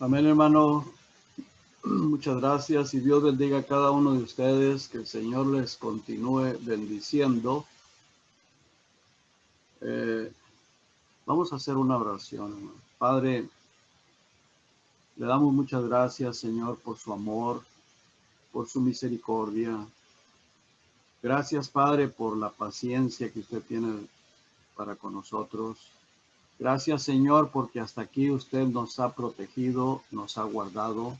Amén, hermano. Muchas gracias y Dios bendiga a cada uno de ustedes. Que el Señor les continúe bendiciendo. Vamos a hacer una oración, hermano. Padre, le damos muchas gracias, Señor, por su amor, por su misericordia. Gracias, Padre, por la paciencia que usted tiene para con nosotros. Gracias, Señor, porque hasta aquí usted nos ha protegido, nos ha guardado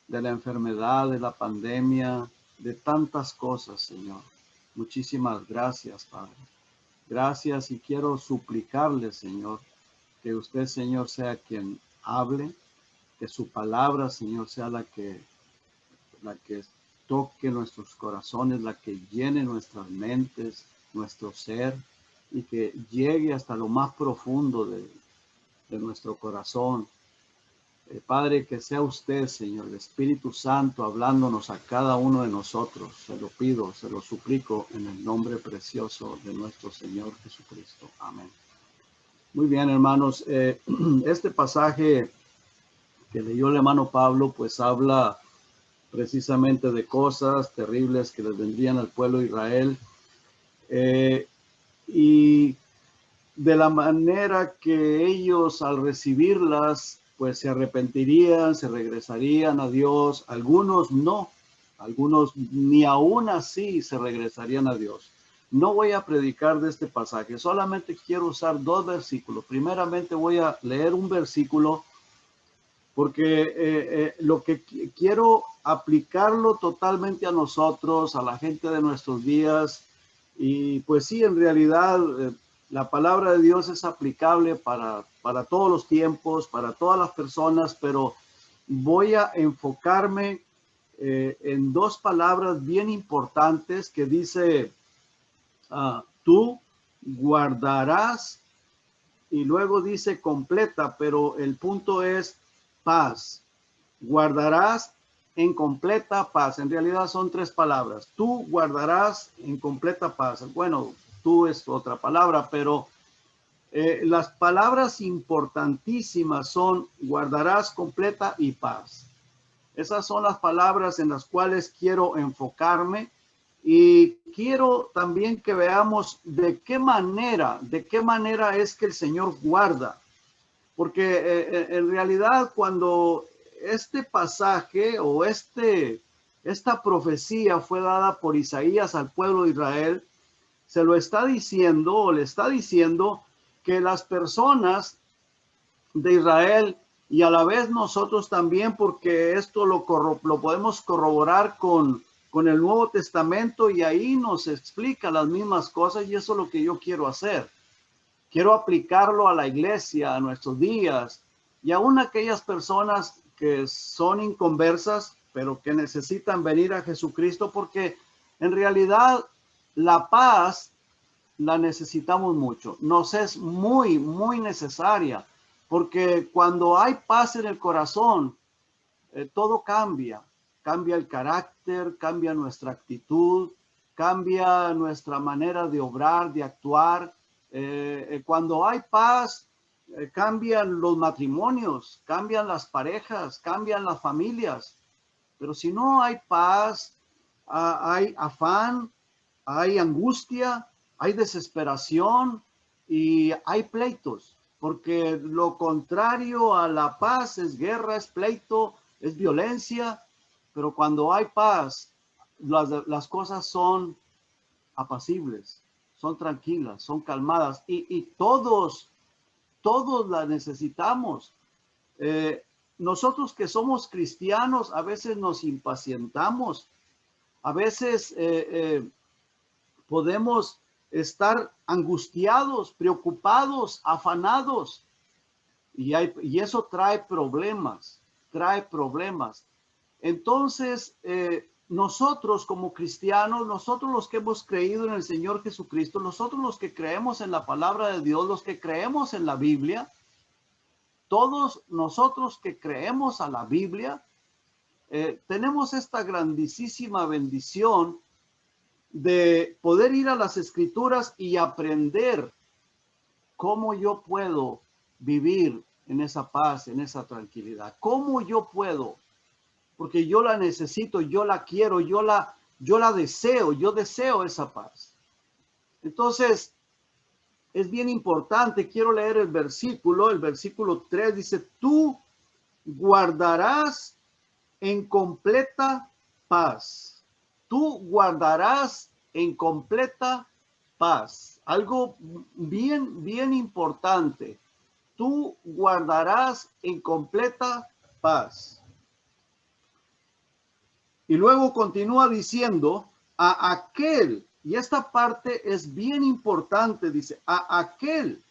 de la enfermedad, de la pandemia, de tantas cosas, Señor. Muchísimas gracias, Padre. Gracias, y quiero suplicarle, Señor, que usted, Señor, sea quien hable, que su palabra, Señor, sea la que toque nuestros corazones, la que llene nuestras mentes, nuestro ser, y que llegue hasta lo más profundo de nuestro corazón. Padre, que sea usted, Señor, el Espíritu Santo, hablándonos a cada uno de nosotros. Se lo pido, se lo suplico en el nombre precioso de nuestro Señor Jesucristo. Amén. Muy bien, hermanos. Este pasaje que leyó el hermano Pablo, pues habla precisamente de cosas terribles que les vendrían al pueblo de Israel. Y de la manera que ellos al recibirlas, pues se arrepentirían, se regresarían a Dios. Algunos no, algunos ni aún así se regresarían a Dios. No voy a predicar de este pasaje, solamente quiero usar dos versículos. Primeramente voy a leer un versículo porque lo que quiero aplicarlo totalmente a nosotros, a la gente de nuestros días. Y pues sí, en realidad la palabra de Dios es aplicable para todos los tiempos, para todas las personas, pero voy a enfocarme en dos palabras bien importantes que dice, tú guardarás, y luego dice completa, pero el punto es paz. Guardarás en completa paz. En realidad son tres palabras. Tú guardarás en completa paz. Bueno, tú es otra palabra, pero las palabras importantísimas son guardarás, completa y paz. Esas son las palabras en las cuales quiero enfocarme, y quiero también que veamos de qué manera es que el Señor guarda. Porque en realidad cuando este pasaje o esta profecía fue dada por Isaías al pueblo de Israel, se lo está diciendo o le está diciendo que las personas de Israel, y a la vez nosotros también, porque esto lo podemos corroborar con el Nuevo Testamento, y ahí nos explica las mismas cosas, y eso es lo que yo quiero hacer. Quiero aplicarlo a la iglesia, a nuestros días, y aún aquellas personas que son inconversas, pero que necesitan venir a Jesucristo, porque en realidad la paz la necesitamos mucho. Nos es muy, muy necesaria, porque cuando hay paz en el corazón, todo cambia. Cambia el carácter, cambia nuestra actitud, cambia nuestra manera de obrar, de actuar. Cuando hay paz, cambian los matrimonios, cambian las parejas, cambian las familias. Pero si no hay paz, hay afán, hay angustia, hay desesperación y hay pleitos. Porque lo contrario a la paz es guerra, es pleito, es violencia. Pero cuando hay paz, las cosas son apacibles, son tranquilas, son calmadas, y todos las necesitamos. Nosotros que somos cristianos a veces nos impacientamos, a veces podemos estar angustiados, preocupados, afanados, y eso trae problemas, Entonces, nosotros como cristianos, nosotros los que hemos creído en el Señor Jesucristo, nosotros los que creemos en la palabra de Dios, los que creemos en la Biblia, todos nosotros que creemos a la Biblia, tenemos esta grandísima bendición de poder ir a las Escrituras y aprender cómo yo puedo vivir en esa paz, en esa tranquilidad? ¿Cómo yo puedo? Porque yo la necesito, yo la quiero, yo la deseo, yo deseo esa paz. Entonces, es bien importante, quiero leer el versículo 3 dice, tú guardarás en completa paz. Tú guardarás en completa paz. Algo bien importante. Tú guardarás en completa paz. Y luego continúa diciendo, a aquel, y esta parte es bien importante, dice, a aquel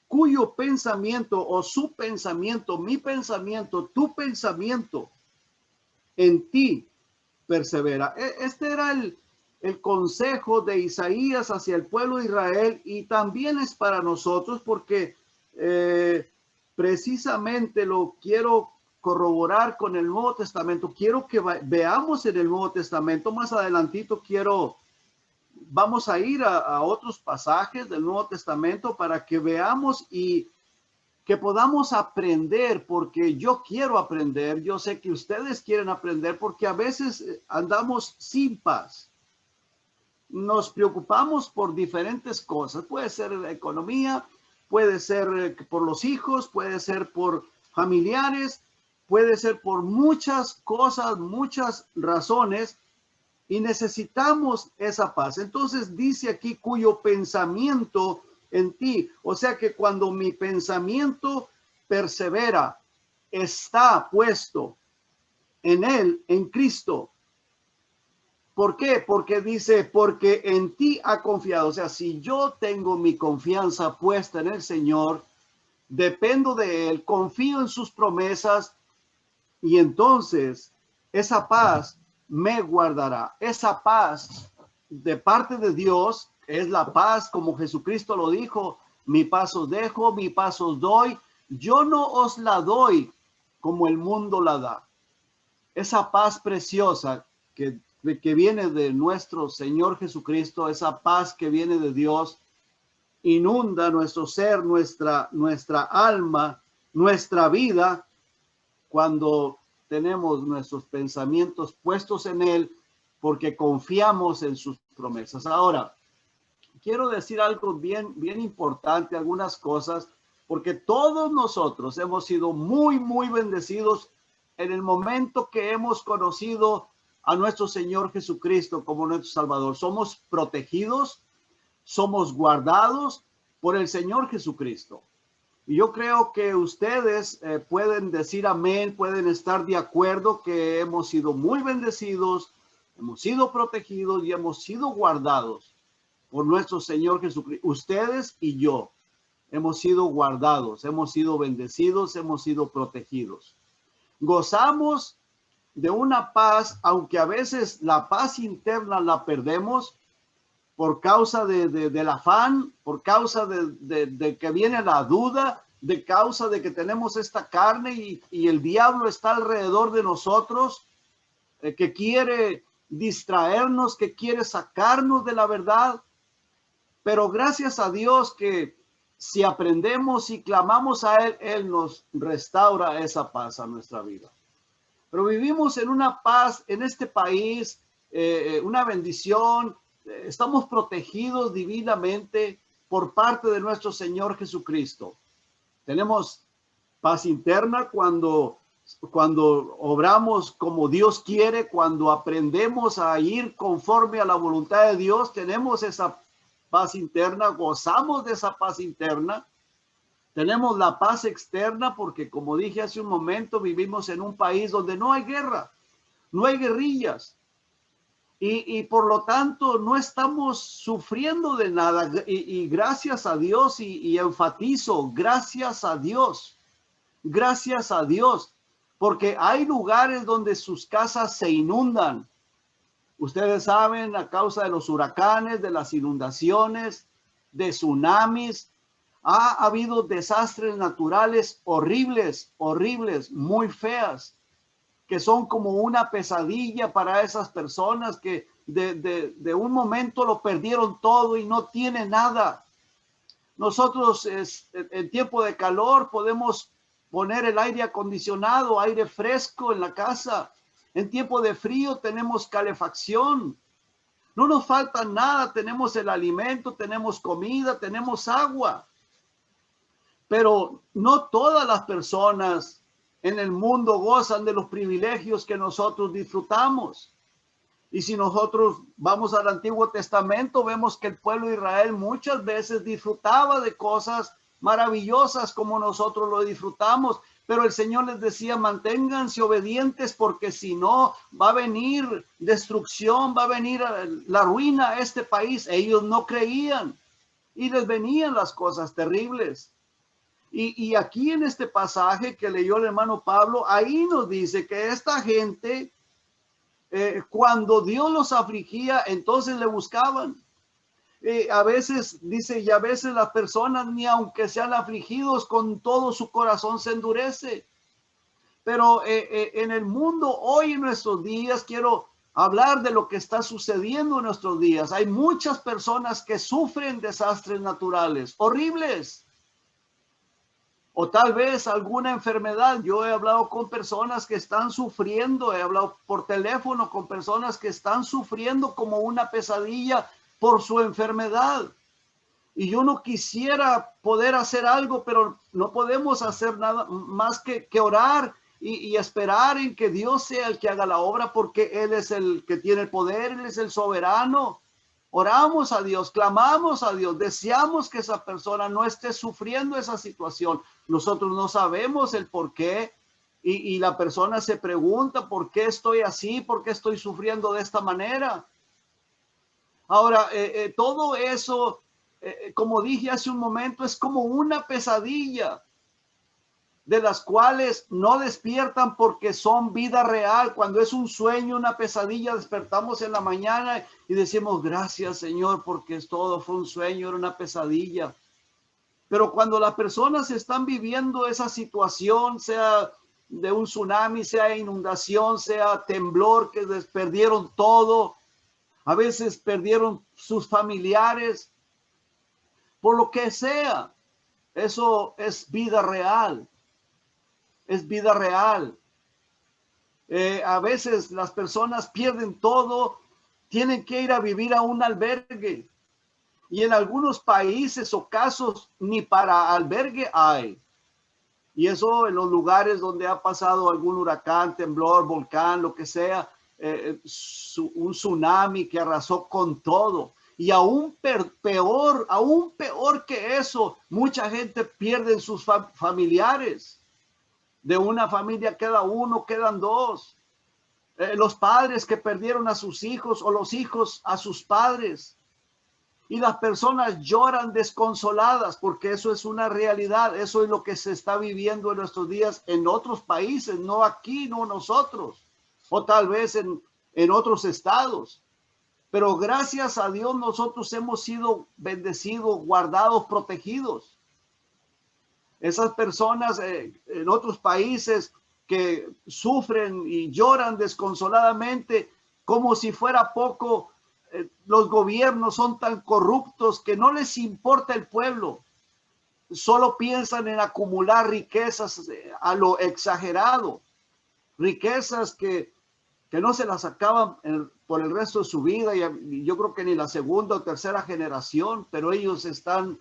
cuyo pensamiento o su pensamiento, mi pensamiento, tu pensamiento en ti persevera. Este era el consejo de Isaías hacia el pueblo de Israel y también es para nosotros porque precisamente lo quiero corroborar con el Nuevo Testamento. Quiero que veamos en el Nuevo Testamento. Más adelantito vamos a ir a otros pasajes del Nuevo Testamento para que veamos y que podamos aprender, porque yo quiero aprender, yo sé que ustedes quieren aprender, porque a veces andamos sin paz. Nos preocupamos por diferentes cosas, puede ser la economía, puede ser por los hijos, puede ser por familiares, puede ser por muchas cosas, muchas razones, y necesitamos esa paz. Entonces dice aquí cuyo pensamiento en ti. O sea que cuando mi pensamiento persevera, está puesto en él, en Cristo. ¿Por qué? Porque dice, porque en ti ha confiado. O sea, si yo tengo mi confianza puesta en el Señor, dependo de él, confío en sus promesas y entonces esa paz me guardará. Esa paz de parte de Dios es la paz como Jesucristo lo dijo, mi paz os dejo, mi paz os doy. Yo no os la doy como el mundo la da. Esa paz preciosa que viene de nuestro Señor Jesucristo, esa paz que viene de Dios, inunda nuestro ser, nuestra alma, nuestra vida, cuando tenemos nuestros pensamientos puestos en Él, porque confiamos en sus promesas. Ahora, quiero decir algo bien importante, algunas cosas, porque todos nosotros hemos sido muy bendecidos en el momento que hemos conocido a nuestro Señor Jesucristo como nuestro Salvador. Somos protegidos, somos guardados por el Señor Jesucristo. Y yo creo que ustedes pueden decir amén, pueden estar de acuerdo que hemos sido muy bendecidos, hemos sido protegidos y hemos sido guardados por nuestro Señor Jesucristo. Ustedes y yo hemos sido guardados, hemos sido bendecidos, hemos sido protegidos. Gozamos de una paz, aunque a veces la paz interna la perdemos por causa del afán, por causa de que viene la duda, de causa de que tenemos esta carne y el diablo está alrededor de nosotros, que quiere distraernos, que quiere sacarnos de la verdad. Pero gracias a Dios que si aprendemos y clamamos a Él, Él nos restaura esa paz a nuestra vida. Pero vivimos en una paz en este país, una bendición. Estamos protegidos divinamente por parte de nuestro Señor Jesucristo. Tenemos paz interna cuando obramos como Dios quiere, cuando aprendemos a ir conforme a la voluntad de Dios, tenemos esa paz interna, gozamos de esa paz interna. Tenemos la paz externa porque, como dije hace un momento, vivimos en un país donde no hay guerra, no hay guerrillas. Y por lo tanto no estamos sufriendo de nada y gracias a Dios y enfatizo, gracias a Dios, porque hay lugares donde sus casas se inundan. Ustedes saben, a causa de los huracanes, de las inundaciones, de tsunamis, ha habido desastres naturales horribles, muy feas, que son como una pesadilla para esas personas que de un momento lo perdieron todo y no tienen nada. Nosotros en tiempo de calor podemos poner el aire acondicionado, aire fresco en la casa. En tiempo de frío tenemos calefacción. No nos falta nada, tenemos el alimento, tenemos comida, tenemos agua. Pero no todas las personas en el mundo gozan de los privilegios que nosotros disfrutamos. Y si nosotros vamos al Antiguo Testamento, vemos que el pueblo de Israel muchas veces disfrutaba de cosas maravillosas como nosotros lo disfrutamos, pero el Señor les decía, manténganse obedientes porque si no, va a venir destrucción, va a venir la ruina a este país. Ellos no creían y les venían las cosas terribles. Y aquí en este pasaje que leyó el hermano Pablo, ahí nos dice que esta gente, cuando Dios los afligía, entonces le buscaban. A veces, dice, y a veces las personas, ni aunque sean afligidos, con todo su corazón se endurece. Pero en el mundo, hoy en nuestros días, quiero hablar de lo que está sucediendo en nuestros días. Hay muchas personas que sufren desastres naturales horribles. O tal vez alguna enfermedad. Yo he hablado con personas que están sufriendo, he hablado por teléfono con personas que están sufriendo como una pesadilla por su enfermedad. Y yo no quisiera poder hacer algo, pero no podemos hacer nada más que orar y esperar en que Dios sea el que haga la obra, porque Él es el que tiene el poder, Él es el soberano. Oramos a Dios, clamamos a Dios, deseamos que esa persona no esté sufriendo esa situación. Nosotros no sabemos el por qué y la persona se pregunta, ¿por qué estoy así? ¿Por qué estoy sufriendo de esta manera? Ahora, todo eso, como dije hace un momento, es como una pesadilla de las cuales no despiertan porque son vida real. Cuando es un sueño, una pesadilla, despertamos en la mañana y decimos, gracias Señor, porque todo fue un sueño, era una pesadilla. Pero cuando las personas están viviendo esa situación, sea de un tsunami, sea inundación, sea temblor, que perdieron todo, a veces perdieron sus familiares, por lo que sea, eso es vida real. Es vida real. A veces las personas pierden todo, tienen que ir a vivir a un albergue. Y en algunos países o casos ni para albergue hay. Y eso en los lugares donde ha pasado algún huracán, temblor, volcán, lo que sea, un tsunami que arrasó con todo. Y aún peor que eso, mucha gente pierde sus familiares. De una familia queda uno, quedan dos. Los padres que perdieron a sus hijos o los hijos a sus padres. Y las personas lloran desconsoladas porque eso es una realidad. Eso es lo que se está viviendo en nuestros días en otros países, no aquí, no nosotros. O tal vez en otros estados. Pero gracias a Dios nosotros hemos sido bendecidos, guardados, protegidos. Esas personas en otros países que sufren y lloran desconsoladamente como si fuera poco, los gobiernos son tan corruptos que no les importa el pueblo. Solo piensan en acumular riquezas a lo exagerado. Riquezas que no se las acaban por el resto de su vida. Y yo creo que ni la segunda o tercera generación, pero ellos están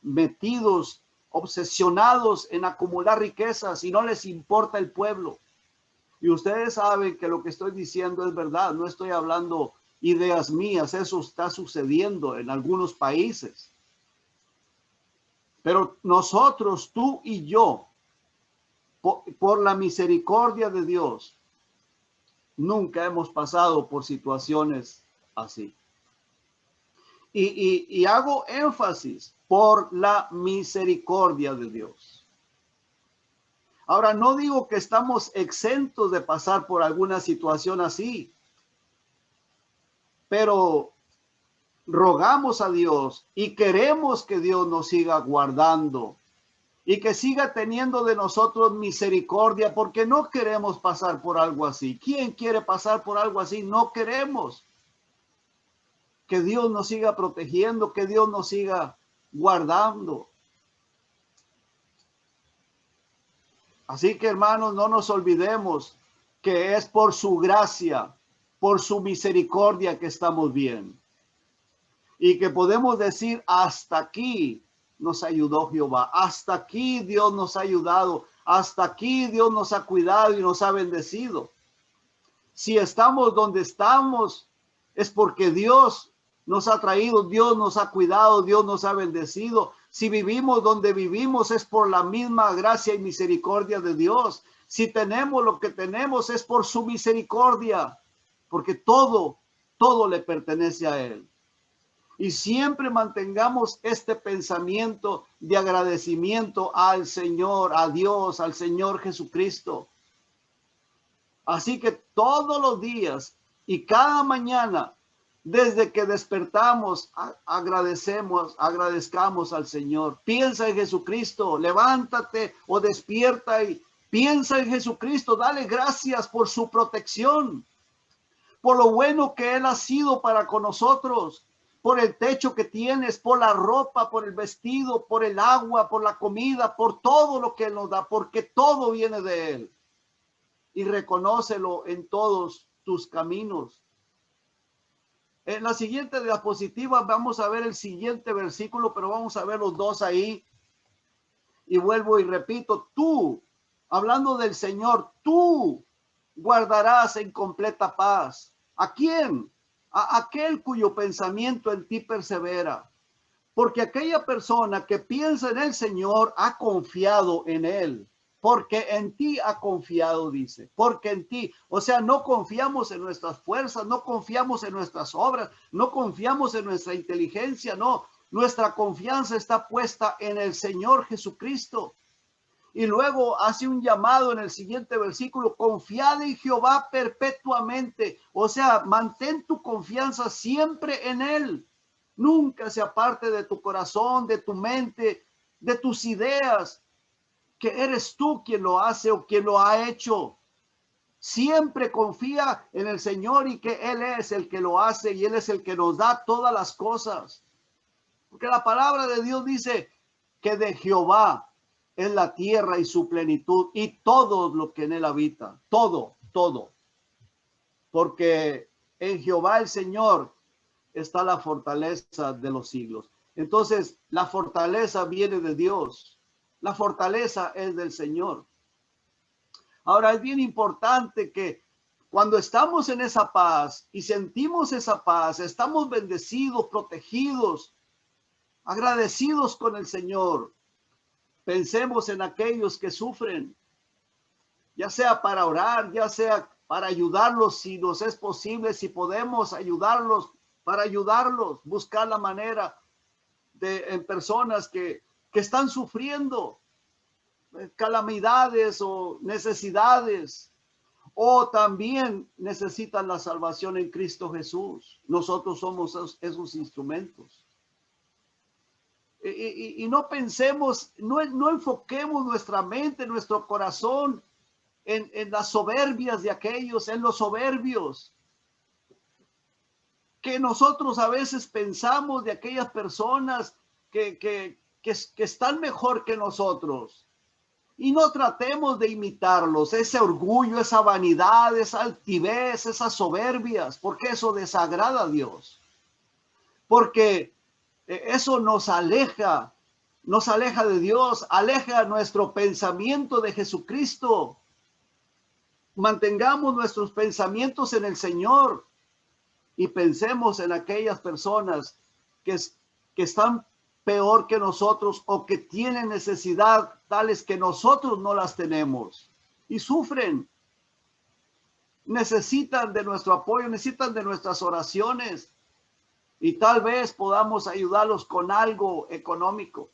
metidos, obsesionados en acumular riquezas y no les importa el pueblo. Y ustedes saben que lo que estoy diciendo es verdad, no estoy hablando ideas mías, eso está sucediendo en algunos países. Pero nosotros, tú y yo, por la misericordia de Dios, nunca hemos pasado por situaciones así. Y hago énfasis por la misericordia de Dios. Ahora, no digo que estamos exentos de pasar por alguna situación así, pero rogamos a Dios y queremos que Dios nos siga guardando y que siga teniendo de nosotros misericordia, porque no queremos pasar por algo así. ¿Quién quiere pasar por algo así? No queremos. Que Dios nos siga protegiendo, que Dios nos siga guardando. Así que, hermanos, no nos olvidemos que es por su gracia, por su misericordia que estamos bien. Y que podemos decir, hasta aquí nos ayudó Jehová, hasta aquí Dios nos ha ayudado, hasta aquí Dios nos ha cuidado y nos ha bendecido. Si estamos donde estamos, es porque Dios nos ha traído, Dios nos ha cuidado, Dios nos ha bendecido. Si vivimos donde vivimos, es por la misma gracia y misericordia de Dios. Si tenemos lo que tenemos, es por su misericordia, porque todo le pertenece a Él. Y siempre mantengamos este pensamiento de agradecimiento al Señor, a Dios, al Señor Jesucristo. Así que todos los días y cada mañana, desde que despertamos, agradezcamos al Señor. Piensa en Jesucristo, levántate o despierta y piensa en Jesucristo. Dale gracias por su protección, por lo bueno que Él ha sido para con nosotros, por el techo que tienes, por la ropa, por el vestido, por el agua, por la comida, por todo lo que Él nos da, porque todo viene de Él. Y reconócelo en todos tus caminos. En la siguiente diapositiva vamos a ver el siguiente versículo, pero vamos a ver los dos ahí. Y vuelvo y repito, tú, hablando del Señor, tú guardarás en completa paz. ¿A quién? A aquel cuyo pensamiento en ti persevera. Porque aquella persona que piensa en el Señor ha confiado en Él. Porque en ti ha confiado, dice. Porque en ti. O sea, no confiamos en nuestras fuerzas, no confiamos en nuestras obras, no confiamos en nuestra inteligencia, no. Nuestra confianza está puesta en el Señor Jesucristo. Y luego hace un llamado en el siguiente versículo: confiad en Jehová perpetuamente. O sea, mantén tu confianza siempre en Él. Nunca se aparte de tu corazón, de tu mente, de tus ideas, que eres tú quien lo hace o quien lo ha hecho. Siempre confía en el Señor y que Él es el que lo hace y Él es el que nos da todas las cosas. Porque la palabra de Dios dice que de Jehová es la tierra y su plenitud y todo lo que en él habita. Todo. Porque en Jehová el Señor está la fortaleza de los siglos. Entonces, la fortaleza viene de Dios. La fortaleza es del Señor. Ahora, es bien importante que cuando estamos en esa paz y sentimos esa paz, estamos bendecidos, protegidos, agradecidos con el Señor. Pensemos en aquellos que sufren, ya sea para orar, ya sea para ayudarlos, si nos es posible, si podemos ayudarlos, para ayudarlos, buscar la manera en personas que están sufriendo calamidades o necesidades, o también necesitan la salvación en Cristo Jesús. Nosotros somos esos instrumentos. Y no pensemos, no enfoquemos nuestra mente, nuestro corazón en las soberbias de aquellos, en los soberbios, que nosotros a veces pensamos de aquellas personas que están mejor que nosotros. Y no tratemos de imitarlos, ese orgullo, esa vanidad, esa altivez, esas soberbias, porque eso desagrada a Dios. Porque eso nos aleja de Dios, aleja nuestro pensamiento de Jesucristo. Mantengamos nuestros pensamientos en el Señor y pensemos en aquellas personas que están peor que nosotros o que tienen necesidad tales que nosotros no las tenemos y sufren. Necesitan de nuestro apoyo, necesitan de nuestras oraciones y tal vez podamos ayudarlos con algo económico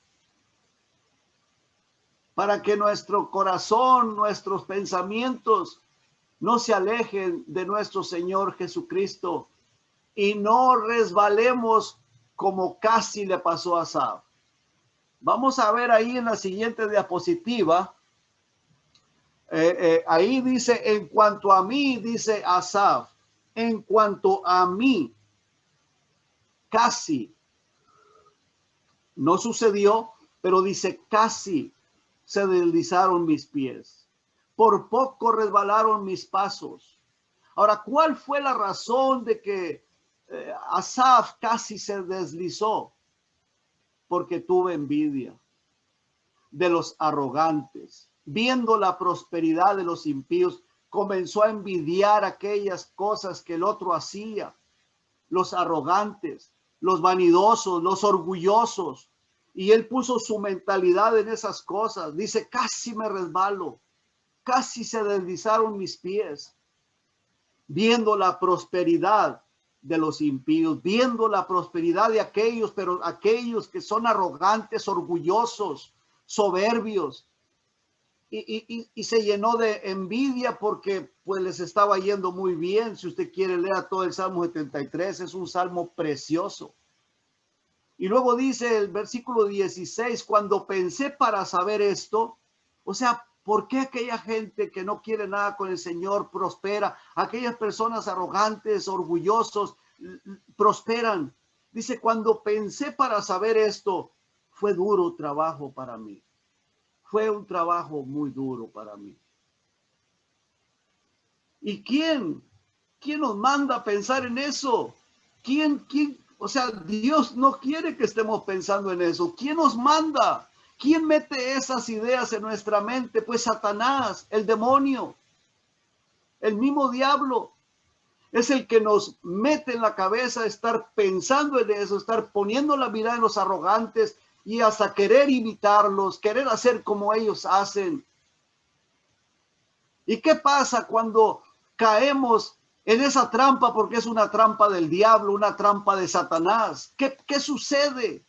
para que nuestro corazón, nuestros pensamientos no se alejen de nuestro Señor Jesucristo y no resbalemos como casi le pasó a Asaf. Vamos a ver ahí en la siguiente diapositiva. Ahí dice, en cuanto a mí, dice Asaf, en cuanto a mí, casi No sucedió, pero dice, casi se deslizaron mis pies. Por poco resbalaron mis pasos. Ahora, ¿cuál fue la razón de que Asaf casi se deslizó? Porque tuve envidia de los arrogantes. Viendo la prosperidad de los impíos, comenzó a envidiar aquellas cosas que el otro hacía. Los arrogantes, los vanidosos, los orgullosos. Y él puso su mentalidad en esas cosas. Dice, casi me resbalo, casi se deslizaron mis pies. Viendo la prosperidad de los impíos, viendo la prosperidad de aquellos, pero aquellos que son arrogantes, orgullosos, soberbios, y se llenó de envidia porque pues les estaba yendo muy bien. Si usted quiere leer todo el Salmo 73, es un salmo precioso. Y luego dice el versículo 16, cuando pensé para saber esto, o sea, ¿por qué aquella gente que no quiere nada con el Señor prospera? Aquellas personas arrogantes, orgullosos, prosperan. Dice, cuando pensé para saber esto, fue duro trabajo para mí. Fue un trabajo muy duro para mí. ¿Y quién nos manda a pensar en eso? ¿Quién? O sea, Dios no quiere que estemos pensando en eso. ¿Quién nos manda? ¿Quién mete esas ideas en nuestra mente? Pues Satanás, el demonio, el mismo diablo. Es el que nos mete en la cabeza estar pensando en eso, estar poniendo la mirada en los arrogantes y hasta querer imitarlos, querer hacer como ellos hacen. ¿Y qué pasa cuando caemos en esa trampa? Porque es una trampa del diablo, una trampa de Satanás. ¿Qué sucede?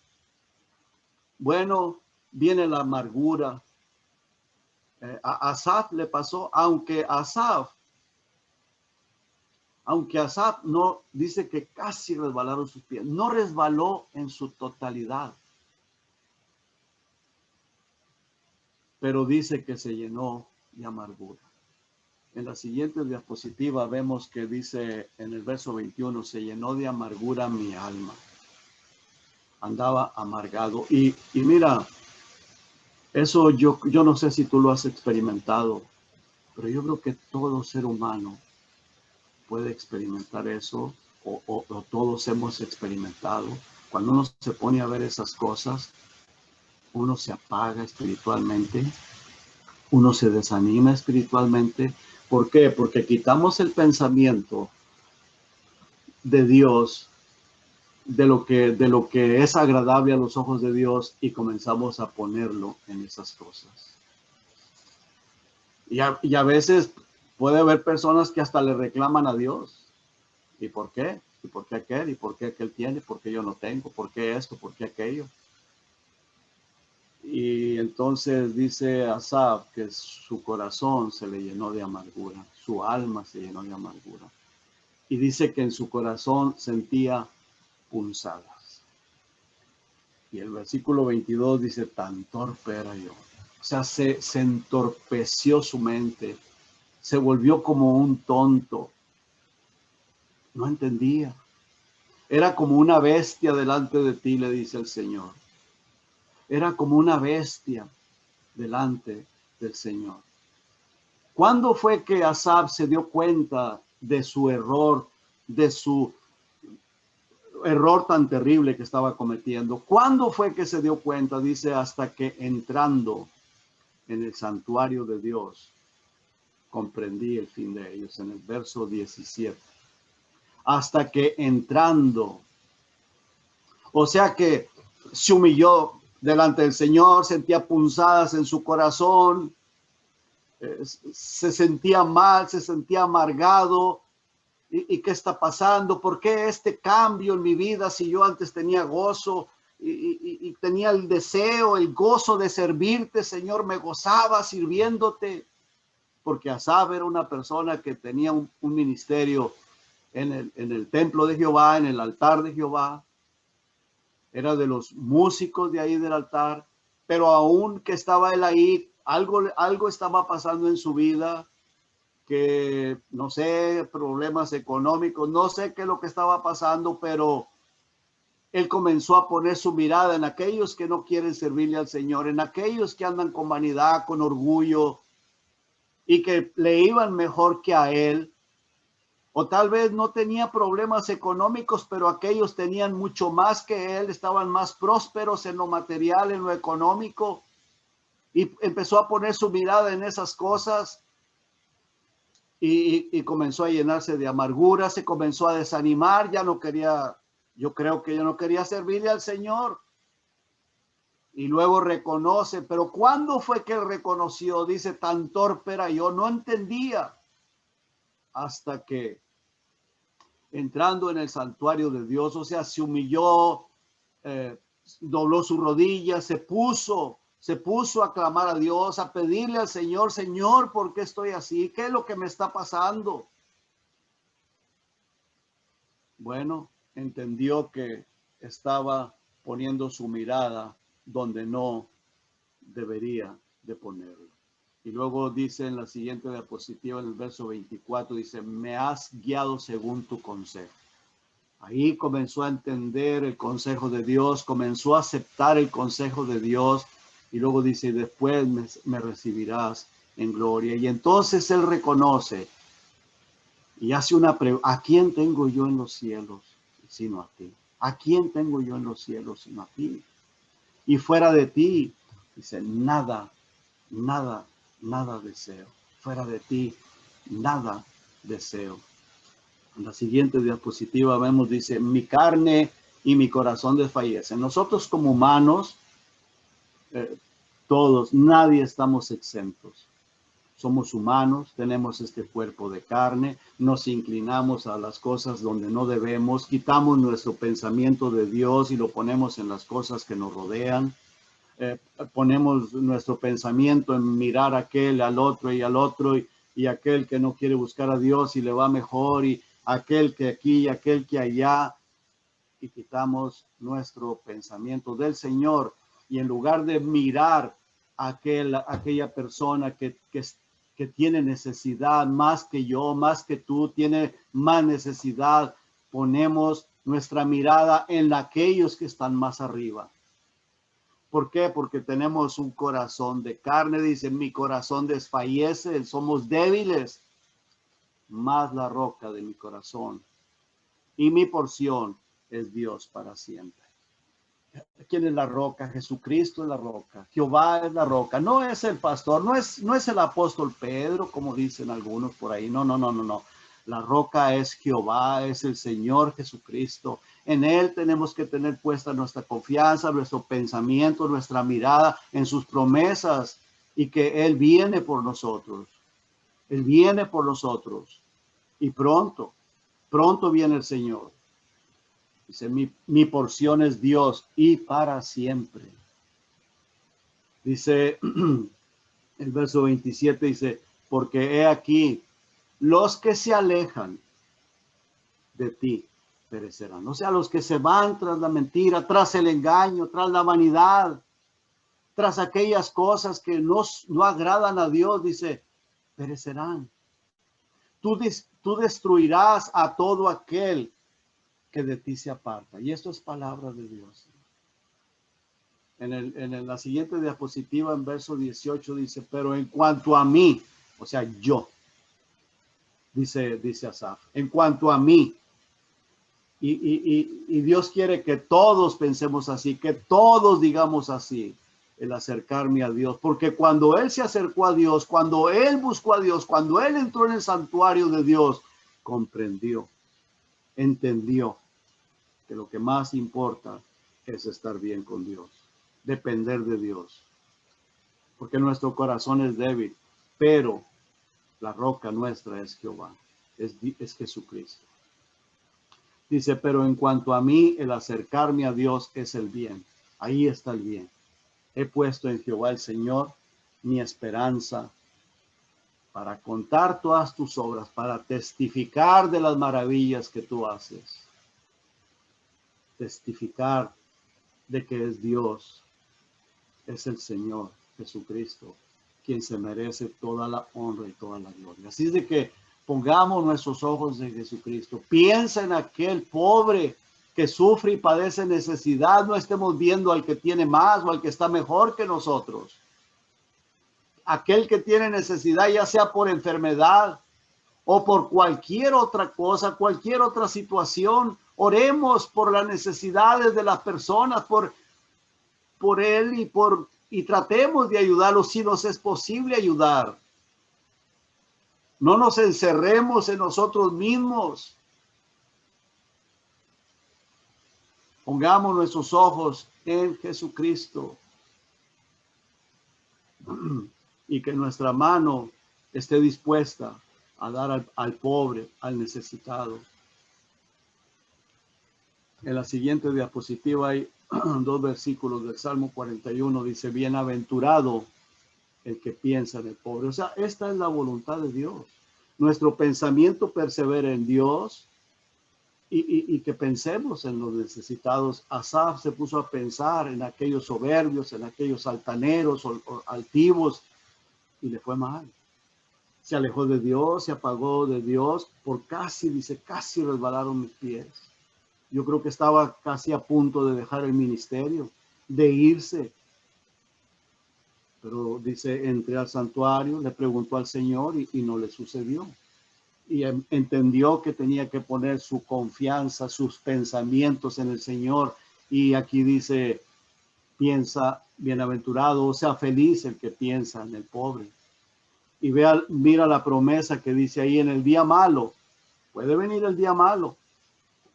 Bueno, viene la amargura. A Asaf le pasó, aunque Asaf no dice que casi resbalaron sus pies, no resbaló en su totalidad, pero dice que se llenó de amargura. En la siguiente diapositiva vemos que dice en el verso 21, se llenó de amargura mi alma. Andaba amargado. Y mira, eso yo no sé si tú lo has experimentado, pero yo creo que todo ser humano puede experimentar eso, o todos hemos experimentado. Cuando uno se pone a ver esas cosas, uno se apaga espiritualmente, uno se desanima espiritualmente. ¿Por qué? Porque quitamos el pensamiento de Dios, de lo que es agradable a los ojos de Dios, y comenzamos a ponerlo en esas cosas. Y a veces puede haber personas que hasta le reclaman a Dios. ¿Y por qué? ¿Y por qué aquel? ¿Y por qué aquel tiene? ¿Por qué yo no tengo? ¿Por qué esto? ¿Por qué aquello? Y entonces dice Asaf que su corazón se le llenó de amargura, su alma se llenó de amargura. Y dice que en su corazón sentía punzadas. Y el versículo 22 dice, tan torpe era yo. O sea, se entorpeció su mente, se volvió como un tonto. No entendía. Era como una bestia delante de ti, le dice el Señor. Era como una bestia delante del Señor. ¿Cuándo fue que Asaf se dio cuenta de su error, de su error tan terrible que estaba cometiendo? ¿Cuándo fue que se dio cuenta? Dice, hasta que entrando en el santuario de Dios, comprendí el fin de ellos, en el verso 17. Hasta que entrando, o sea que se humilló delante del Señor, sentía punzadas en su corazón, se sentía mal, se sentía amargado. ¿Y qué está pasando? ¿Por qué este cambio en mi vida si yo antes tenía gozo y tenía el deseo, el gozo de servirte, Señor? Me gozaba sirviéndote, porque Asaf era una persona que tenía un ministerio en el templo de Jehová, en el altar de Jehová. Era de los músicos de ahí del altar, pero aún que estaba él ahí, algo estaba pasando en su vida, que no sé, problemas económicos, no sé qué es lo que estaba pasando, pero Él comenzó a poner su mirada en aquellos que no quieren servirle al Señor, en aquellos que andan con vanidad, con orgullo y que le iban mejor que a él. O tal vez no tenía problemas económicos, pero aquellos tenían mucho más que él, estaban más prósperos en lo material, en lo económico. Y empezó a poner su mirada en esas cosas y comenzó a llenarse de amargura, se comenzó a desanimar, ya no quería, yo creo que ya no quería servirle al Señor. Y luego reconoce, pero ¿cuándo fue que él reconoció? Dice, tan torpe era yo, no entendía hasta que entrando en el santuario de Dios, o sea, se humilló, dobló su rodilla, se puso a clamar a Dios, a pedirle al Señor, Señor, ¿por qué estoy así? ¿Qué es lo que me está pasando? Bueno, entendió que estaba poniendo su mirada donde no debería de ponerlo. Y luego dice en la siguiente diapositiva, en el verso 24, dice, me has guiado según tu consejo. Ahí comenzó a entender el consejo de Dios, comenzó a aceptar el consejo de Dios y luego dice, después me recibirás en gloria. Y entonces él reconoce y hace una pregunta, ¿a quién tengo yo en los cielos sino a ti? ¿A quién tengo yo en los cielos sino a ti? Y fuera de ti, dice, nada, nada, nada deseo. Fuera de ti, nada deseo. En la siguiente diapositiva vemos, dice, mi carne y mi corazón desfallecen. Nosotros como humanos, todos, nadie estamos exentos. Somos humanos, tenemos este cuerpo de carne, nos inclinamos a las cosas donde no debemos, quitamos nuestro pensamiento de Dios y lo ponemos en las cosas que nos rodean. Ponemos nuestro pensamiento en mirar a aquel, al otro y aquel que no quiere buscar a Dios y le va mejor y aquel que aquí y aquel que allá, y quitamos nuestro pensamiento del Señor y en lugar de mirar a aquella persona que tiene necesidad más que yo, más que tú, tiene más necesidad, ponemos nuestra mirada en aquellos que están más arriba. ¿Por qué? Porque tenemos un corazón de carne, dice, mi corazón desfallece, somos débiles, más la roca de mi corazón. Y mi porción es Dios para siempre. ¿Quién es la roca? Jesucristo es la roca. Jehová es la roca. No es el pastor, no es el apóstol Pedro, como dicen algunos por ahí. No. La roca es Jehová, es el Señor Jesucristo. En Él tenemos que tener puesta nuestra confianza, nuestro pensamiento, nuestra mirada en sus promesas y que Él viene por nosotros. Él viene por nosotros. Y pronto viene el Señor. Dice, mi porción es Dios y para siempre. Dice el verso 27, dice, porque he aquí, los que se alejan de ti perecerán. O sea, los que se van tras la mentira, tras el engaño, tras la vanidad, tras aquellas cosas que no agradan a Dios, dice, perecerán. Tú destruirás a todo aquel que de ti se aparta. Y esto es palabra de Dios. En la siguiente diapositiva, en verso 18, dice, pero en cuanto a mí, o sea, yo, dice Asaf, en cuanto a mí, y Dios quiere que todos pensemos así, que todos digamos así, el acercarme a Dios, porque cuando Él se acercó a Dios, cuando Él buscó a Dios, cuando Él entró en el santuario de Dios, comprendió, entendió que lo que más importa es estar bien con Dios, depender de Dios, porque nuestro corazón es débil, pero la roca nuestra es Jehová, es Jesucristo. Dice, pero en cuanto a mí, el acercarme a Dios es el bien. Ahí está el bien. He puesto en Jehová el Señor mi esperanza para contar todas tus obras, para testificar de las maravillas que tú haces. Testificar de que es Dios, es el Señor Jesucristo, quien se merece toda la honra y toda la gloria. Así es de que pongamos nuestros ojos en Jesucristo. Piensa en aquel pobre que sufre y padece necesidad, no estemos viendo al que tiene más o al que está mejor que nosotros. Aquel que tiene necesidad, ya sea por enfermedad o por cualquier otra cosa, cualquier otra situación, oremos por las necesidades de las personas, por él y tratemos de ayudarlo si nos es posible ayudar. No nos encerremos en nosotros mismos. Pongamos nuestros ojos en Jesucristo y que nuestra mano esté dispuesta a dar al pobre, al necesitado. En la siguiente diapositiva hay dos versículos del Salmo 41. Dice, bienaventurado el que piensa en el pobre. O sea, esta es la voluntad de Dios. Nuestro pensamiento persevera en Dios y que pensemos en los necesitados. Asaf se puso a pensar en aquellos soberbios, en aquellos altaneros o altivos y le fue mal. Se alejó de Dios, se apagó de Dios por casi resbalaron mis pies. Yo creo que estaba casi a punto de dejar el ministerio, de irse. Pero dice, entré al santuario, le preguntó al Señor y no le sucedió. Y entendió que tenía que poner su confianza, sus pensamientos en el Señor. Y aquí dice, piensa bienaventurado, o sea, feliz el que piensa en el pobre. Y mira la promesa que dice ahí, en el día malo, puede venir el día malo,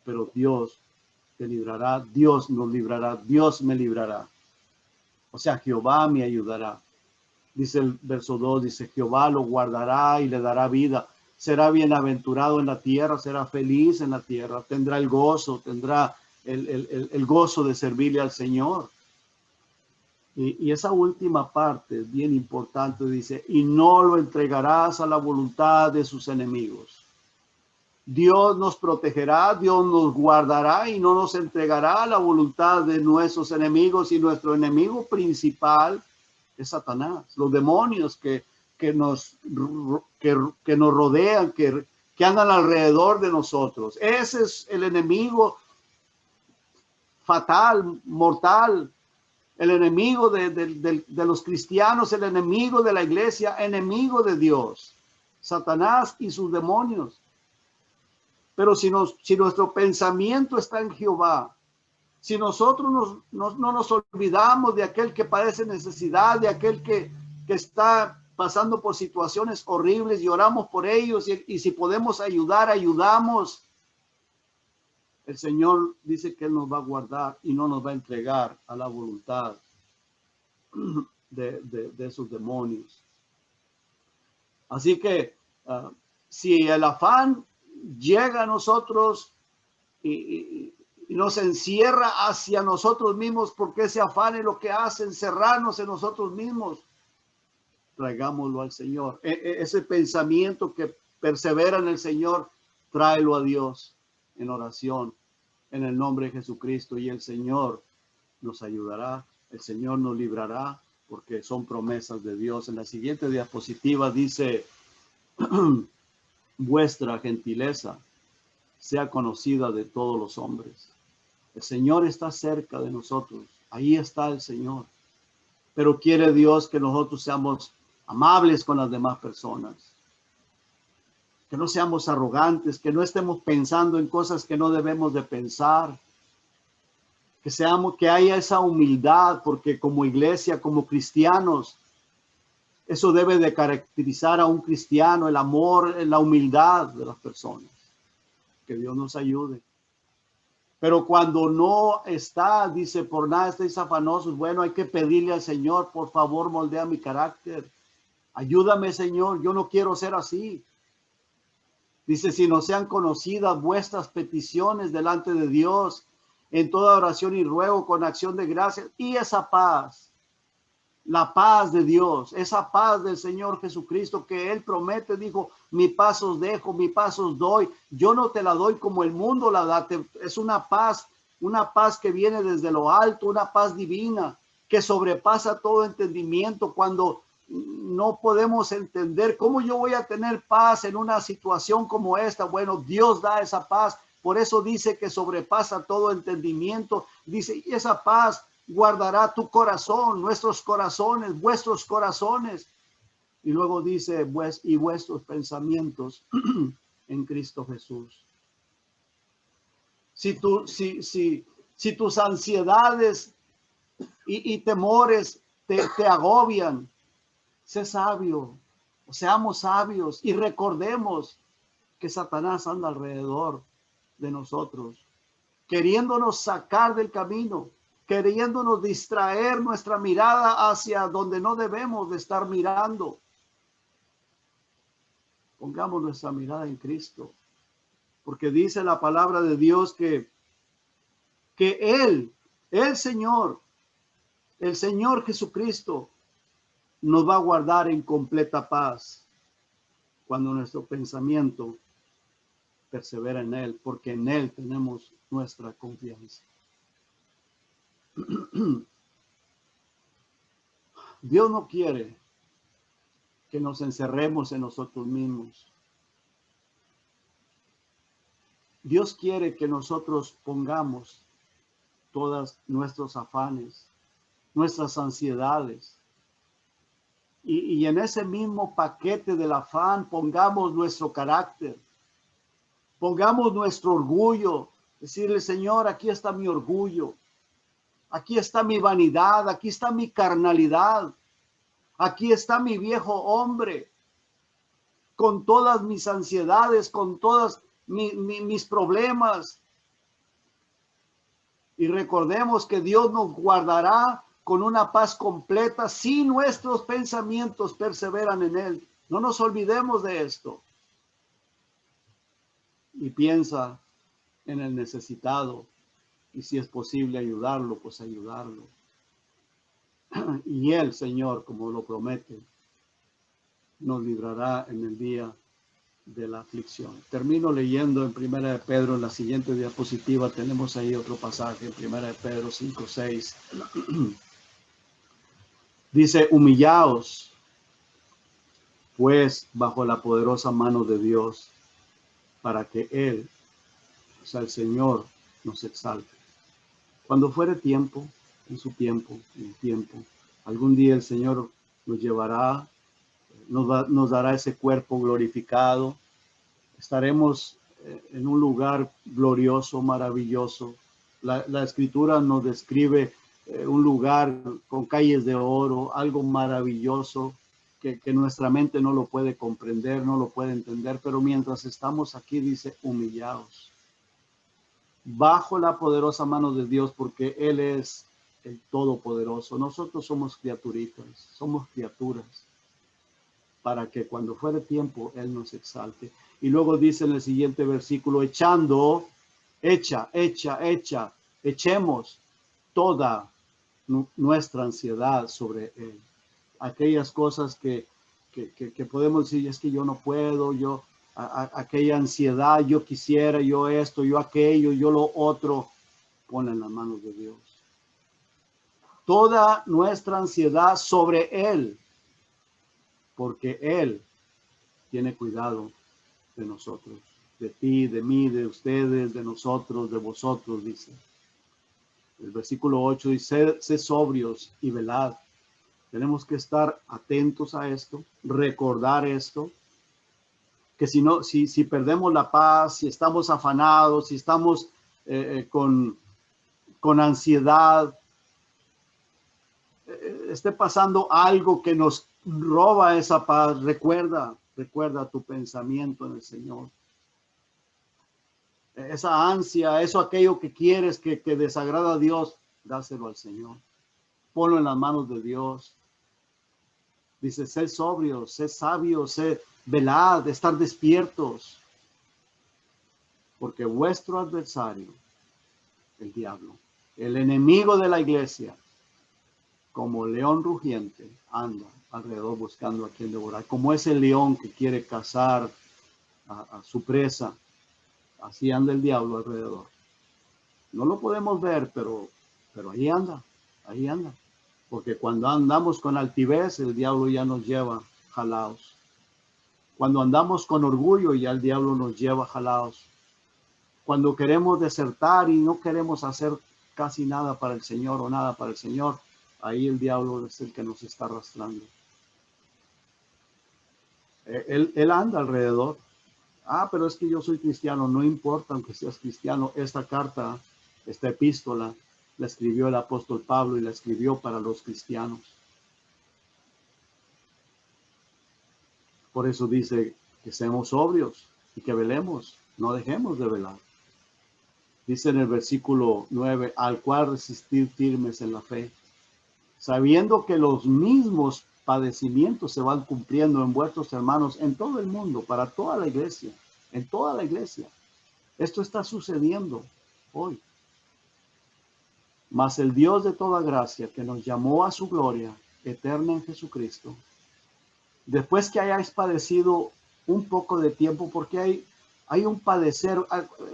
pero Dios te librará, Dios nos librará, Dios me librará. O sea, Jehová me ayudará. Dice el verso 2, dice, Jehová lo guardará y le dará vida. Será bienaventurado en la tierra, será feliz en la tierra, tendrá el gozo, tendrá el gozo de servirle al Señor. Y esa última parte es bien importante, dice, y no lo entregarás a la voluntad de sus enemigos. Dios nos protegerá, Dios nos guardará y no nos entregará a la voluntad de nuestros enemigos. Y nuestro enemigo principal es Satanás, los demonios que nos rodean, que andan alrededor de nosotros. Ese es el enemigo fatal, mortal, el enemigo de los cristianos, el enemigo de la iglesia, enemigo de Dios, Satanás y sus demonios. Pero si nuestro pensamiento está en Jehová, si nosotros no nos olvidamos de aquel que padece necesidad, de aquel que está pasando por situaciones horribles y oramos por ellos y si podemos ayudar, ayudamos. El Señor dice que Él nos va a guardar y no nos va a entregar a la voluntad de esos demonios. Así que si el afán llega a nosotros y nos encierra hacia nosotros mismos, porque ese afán es lo que hace, encerrarnos en nosotros mismos, traigámoslo al Señor. Ese pensamiento que persevera en el Señor, tráelo a Dios en oración, en el nombre de Jesucristo, y el Señor nos ayudará, el Señor nos librará, porque son promesas de Dios. En la siguiente diapositiva dice, vuestra gentileza sea conocida de todos los hombres. El Señor está cerca de nosotros, ahí está el Señor, pero quiere Dios que nosotros seamos amables con las demás personas, que no seamos arrogantes, que no estemos pensando en cosas que no debemos de pensar, que haya esa humildad, porque como iglesia, como cristianos, eso debe de caracterizar a un cristiano, el amor, la humildad de las personas. Que Dios nos ayude. Pero cuando no está, dice, por nada estéis afanosos, bueno, hay que pedirle al Señor, por favor, moldea mi carácter. Ayúdame, Señor, yo no quiero ser así. Dice, si no sean conocidas vuestras peticiones delante de Dios, en toda oración y ruego con acción de gracias, y esa paz, la paz de Dios, esa paz del Señor Jesucristo que Él promete, dijo, mi paz os dejo, mi paz os doy, yo no te la doy como el mundo la da, es una paz que viene desde lo alto, una paz divina que sobrepasa todo entendimiento. Cuando no podemos entender cómo yo voy a tener paz en una situación como esta, bueno, Dios da esa paz Por eso dice que sobrepasa todo entendimiento. Dice, y esa paz guardará tu corazón, nuestros corazones, vuestros corazones. Y luego dice, y vuestros pensamientos en Cristo Jesús. Si tus ansiedades y temores te agobian, sé sabio, seamos sabios y recordemos que Satanás anda alrededor de nosotros, queriéndonos sacar del camino, queriéndonos distraer nuestra mirada hacia donde no debemos de estar mirando. Pongamos nuestra mirada en Cristo, porque dice la palabra de Dios que Él, el Señor Jesucristo, nos va a guardar en completa paz cuando nuestro pensamiento persevera en Él, porque en Él tenemos nuestra confianza. Dios no quiere que nos encerremos en nosotros mismos. Dios quiere que nosotros pongamos todos nuestros afanes, nuestras ansiedades, y en ese mismo paquete del afán pongamos nuestro carácter, pongamos nuestro orgullo, decirle, Señor, aquí está mi orgullo, aquí está mi vanidad, aquí está mi carnalidad, aquí está mi viejo hombre, con todas mis ansiedades, con todos mis problemas. Y recordemos que Dios nos guardará con una paz completa si nuestros pensamientos perseveran en Él. No nos olvidemos de esto. Y piensa en el necesitado. Y si es posible ayudarlo, pues ayudarlo. Y Él, Señor, como lo promete, nos librará en el día de la aflicción. Termino leyendo en Primera de Pedro, en la siguiente diapositiva tenemos ahí otro pasaje, en Primera de Pedro 5:6. Dice, humillaos, pues, bajo la poderosa mano de Dios, para que Él, o sea, el Señor, nos exalte. Cuando fuere tiempo, en su tiempo, en el tiempo, algún día el Señor nos llevará, nos dará ese cuerpo glorificado. Estaremos en un lugar glorioso, maravilloso. La Escritura nos describe un lugar con calles de oro, algo maravilloso que nuestra mente no lo puede comprender, no lo puede entender, pero mientras estamos aquí dice, humillaos bajo la poderosa mano de Dios, porque Él es el Todopoderoso. Nosotros somos criaturitas, somos criaturas, para que cuando fuere tiempo Él nos exalte. Y luego dice en el siguiente versículo, echemos toda nuestra ansiedad sobre Él. Aquellas cosas que podemos decir, es que yo no puedo, aquella ansiedad, yo quisiera, yo esto, yo aquello, yo lo otro, pon en las manos de Dios. Toda nuestra ansiedad sobre Él, porque Él tiene cuidado de nosotros, de ti, de mí, de ustedes, de nosotros, de vosotros, dice. El versículo 8 dice, sed sobrios y velad. Tenemos que estar atentos a esto, recordar esto, que si perdemos la paz, si estamos afanados, si estamos con ansiedad, esté pasando algo que nos roba esa paz, recuerda tu pensamiento en el Señor. Esa ansia, aquello que quieres que desagrada a Dios, dáselo al Señor. Ponlo en las manos de Dios. Dice, sed sobrios, sed sabios, sed velad, estar despiertos. Porque vuestro adversario, el diablo, el enemigo de la iglesia, como león rugiente, anda alrededor buscando a quien devorar. Como ese león que quiere cazar a su presa, así anda el diablo alrededor. No lo podemos ver, pero ahí anda. Porque cuando andamos con altivez, el diablo ya nos lleva jalados. Cuando andamos con orgullo, ya el diablo nos lleva jalados. cuando queremos desertar y no queremos hacer casi nada para el Señor o nada para el Señor, ahí el diablo es el que nos está arrastrando. Él anda alrededor. Ah, pero es que yo soy cristiano. No importa aunque seas cristiano. Esta carta, esta epístola, la escribió el apóstol Pablo y la escribió para los cristianos. Por eso dice que seamos sobrios y que velemos. No dejemos de velar. Dice en el versículo 9, al cual resistir firmes en la fe, sabiendo que los mismos padecimientos se van cumpliendo en vuestros hermanos en todo el mundo, para toda la iglesia, en toda la iglesia. Esto está sucediendo hoy. Mas el Dios de toda gracia, que nos llamó a su gloria eterna en Jesucristo, después que hayáis padecido un poco de tiempo, porque hay un padecer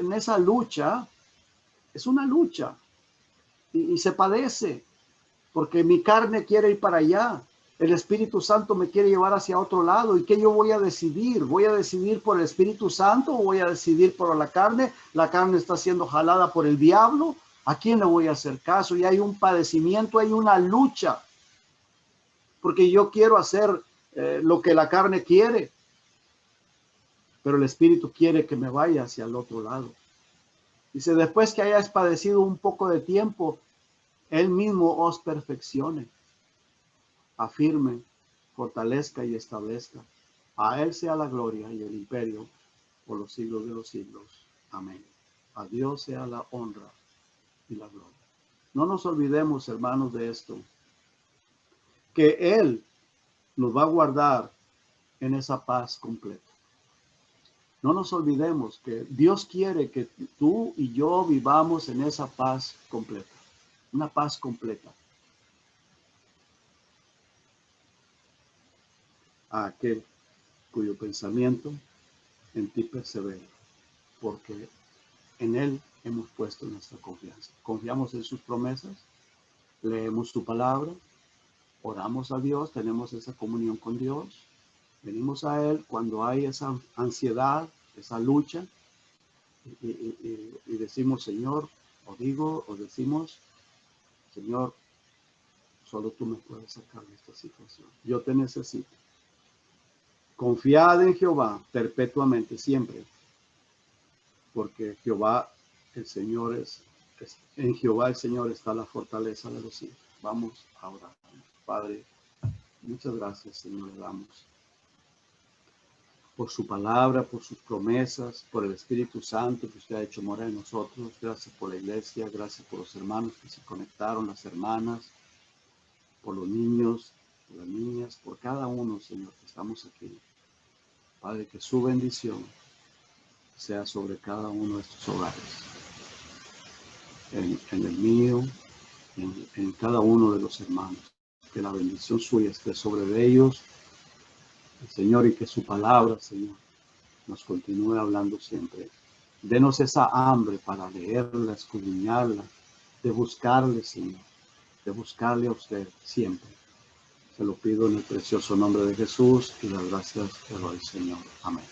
en esa lucha. Es una lucha y se padece, porque mi carne quiere ir para allá. El Espíritu Santo me quiere llevar hacia otro lado. ¿Y qué yo voy a decidir? ¿Voy a decidir por el Espíritu Santo o voy a decidir por la carne? La carne está siendo jalada por el diablo. ¿A quién le voy a hacer caso? Y hay un padecimiento, hay una lucha. Porque yo quiero hacer lo que la carne quiere. Pero el Espíritu quiere que me vaya hacia el otro lado. Dice, después que hayáis padecido un poco de tiempo, Él mismo os perfeccione, afirme, fortalezca y establezca. A Él sea la gloria y el imperio por los siglos de los siglos. Amén. A Dios sea la honra y la gloria. No nos olvidemos, hermanos, de esto, que Él nos va a guardar en esa paz completa. No nos olvidemos que Dios quiere que tú y yo vivamos en esa paz completa. Una paz completa. A aquel cuyo pensamiento en ti persevera, porque en Él hemos puesto nuestra confianza. Confiamos en sus promesas, leemos su palabra, oramos a Dios, tenemos esa comunión con Dios, venimos a Él cuando hay esa ansiedad, esa lucha, y decimos, Señor, o decimos, Señor, solo tú me puedes sacar de esta situación. Yo te necesito. Confiad en Jehová perpetuamente, siempre, porque Jehová, el Señor en Jehová el Señor está la fortaleza de los hijos. Vamos a orar. Padre, muchas gracias, Señor, le damos por su palabra, por sus promesas, por el Espíritu Santo que usted ha hecho morar en nosotros. Gracias por la iglesia, gracias por los hermanos que se conectaron, las hermanas, por los niños, por las niñas, por cada uno, Señor, que estamos aquí. Padre, que su bendición sea sobre cada uno de estos hogares, en el mío, en cada uno de los hermanos. Que la bendición suya esté sobre ellos, Señor, y que su palabra, Señor, nos continúe hablando siempre. Denos esa hambre para leerla, escudriñarla, de buscarle, Señor, de buscarle a usted siempre. Se lo pido en el precioso nombre de Jesús y las gracias te doy, Señor. Amén.